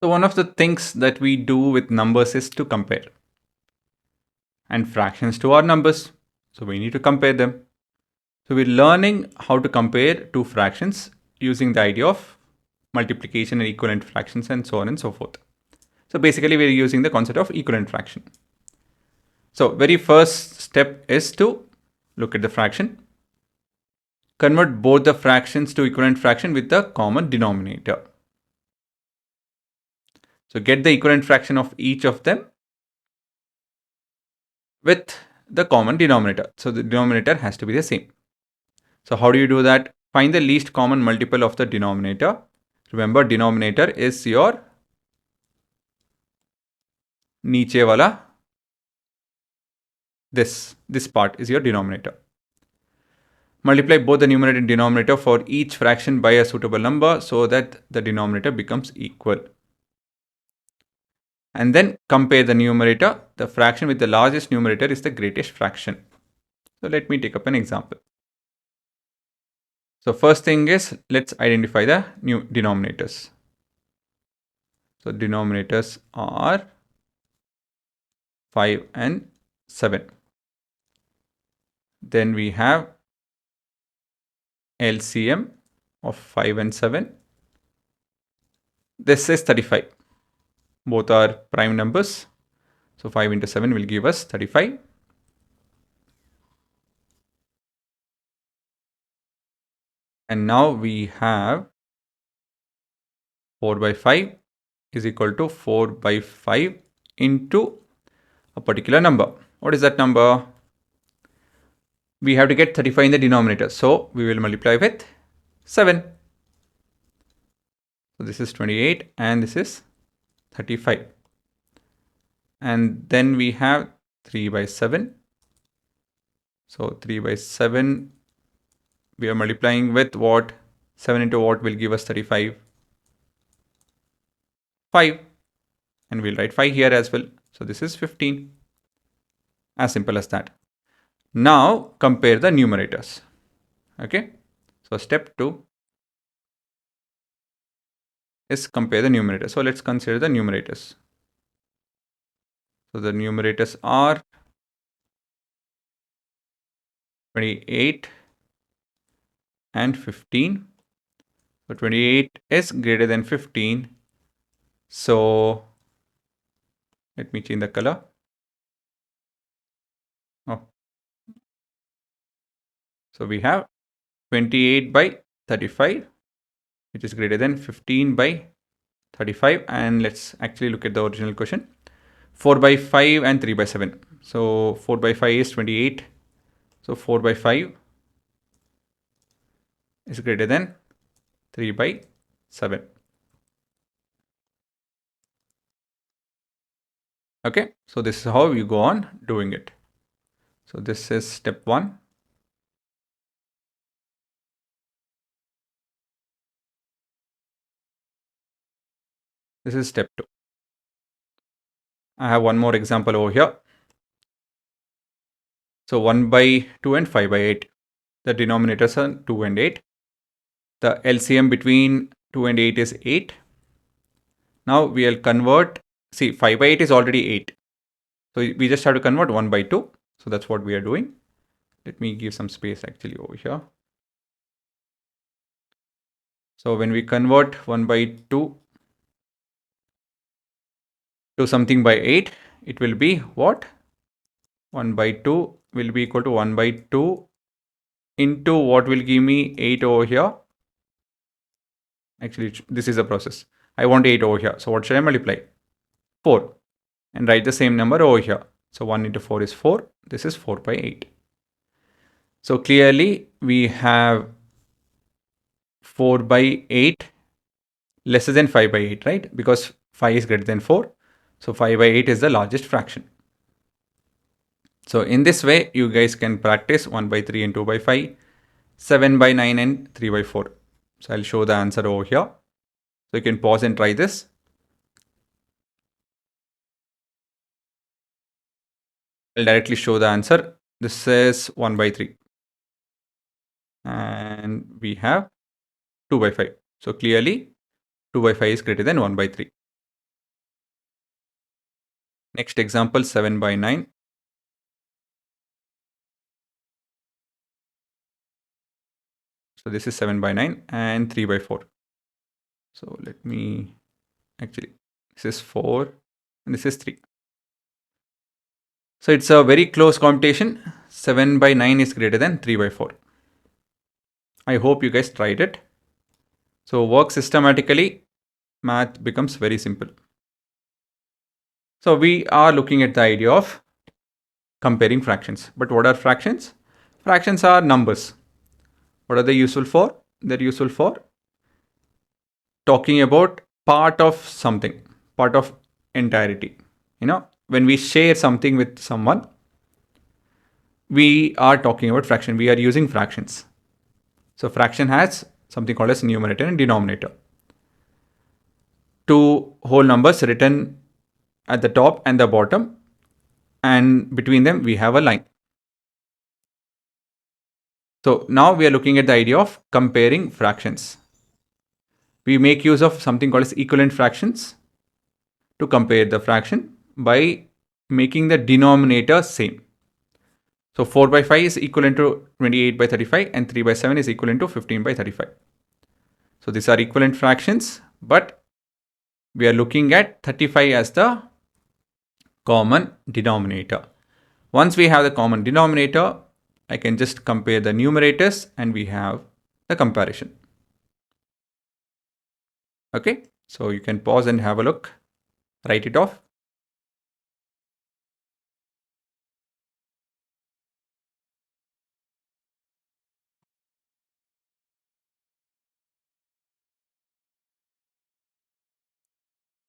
So one of the things that we do with numbers is to compare. And fractions to our numbers. So we need to compare them. So we're learning how to compare two fractions using the idea of multiplication and equivalent fractions and so on and so forth. So basically we're using the concept of equivalent fraction. So very first step is to look at the fraction. Convert both the fractions to equivalent fraction with the common denominator. So get the equivalent fraction of each of them with the common denominator. So the denominator has to be the same. So how do you do that? Find the least common multiple of the denominator. Remember, denominator is your niche wala. This part is your denominator. Multiply both the numerator and denominator for each fraction by a suitable number so that the denominator becomes equal. And then compare the numerator. The fraction with the largest numerator is the greatest fraction. So let me take up an example. So first thing is, let's identify the new denominators. So denominators are 5 and 7. Then we have LCM of 5 and 7. This is 35. Both are prime numbers. So 5 into 7 will give us 35. And now we have 4 by 5 is equal to 4 by 5 into a particular number. What is that number? We have to get 35 in the denominator. So we will multiply with 7. So this is 28 and this is 35. And then we have 3 by 7. So 3 by 7, we are multiplying with what? 7 into what will give us 35? 5. And we'll write 5 here as well. So this is 15. As simple as that. Now compare the numerators. Okay. So step 2 is compare the numerators. So let's consider the numerators. So the numerators are 28 and 15. So 28 is greater than 15. So let me change the color. So we have 28 by 35, which is greater than 15 by 35. And let's actually look at the original question. 4 by 5 and 3 by 7. So 4 by 5 is 28. So 4 by 5 is greater than 3 by 7. Okay, so this is how you go on doing it. So this is step 1. This is step 2. I have one more example over here. So 1 by 2 and 5 by 8. The denominators are 2 and 8. The LCM between 2 and 8 is 8. Now we'll convert, see 5 by 8 is already 8. So we just have to convert 1 by 2. So that's what we are doing. Let me give some space actually over here. So when we convert 1 by 2 to something by 8, it will be what? 1 by 2 will be equal to 1 by 2 into what will give me 8 over here. Actually, this is a process. I want 8 over here. So what should I multiply? 4. And write the same number over here. So 1 into 4 is 4. This is 4 by 8. So clearly we have 4 by 8 lesser than 5 by 8, right? Because 5 is greater than 4. So 5 by 8 is the largest fraction. So in this way, you guys can practice 1 by 3 and 2 by 5, 7 by 9 and 3 by 4. So I'll show the answer over here. So you can pause and try this. I'll directly show the answer. This is 1 by 3. And we have 2 by 5. So clearly 2 by 5 is greater than 1 by 3. Next example, 7 by 9. So this is 7 by 9 and 3 by 4. So let me actually, this is 4 and this is 3. So it's a very close computation. 7 by 9 is greater than 3 by 4. I hope you guys tried it. So work systematically, math becomes very simple. So we are looking at the idea of comparing fractions. But what are fractions? Fractions are numbers. What are they useful for? They're useful for talking about part of something, part of entirety. When we share something with someone, we are talking about fraction. We are using fractions. So fraction has something called as numerator and denominator. Two whole numbers written at the top and the bottom, and between them we have a line. So now we are looking at the idea of comparing fractions. We make use of something called as equivalent fractions to compare the fraction by making the denominator same. So 4 by 5 is equivalent to 28 by 35 and 3 by 7 is equivalent to 15 by 35. So these are equivalent fractions, but we are looking at 35 as the common denominator. Once we have the common denominator, I can just compare the numerators and we have the comparison. Okay, so you can pause and have a look, write it off.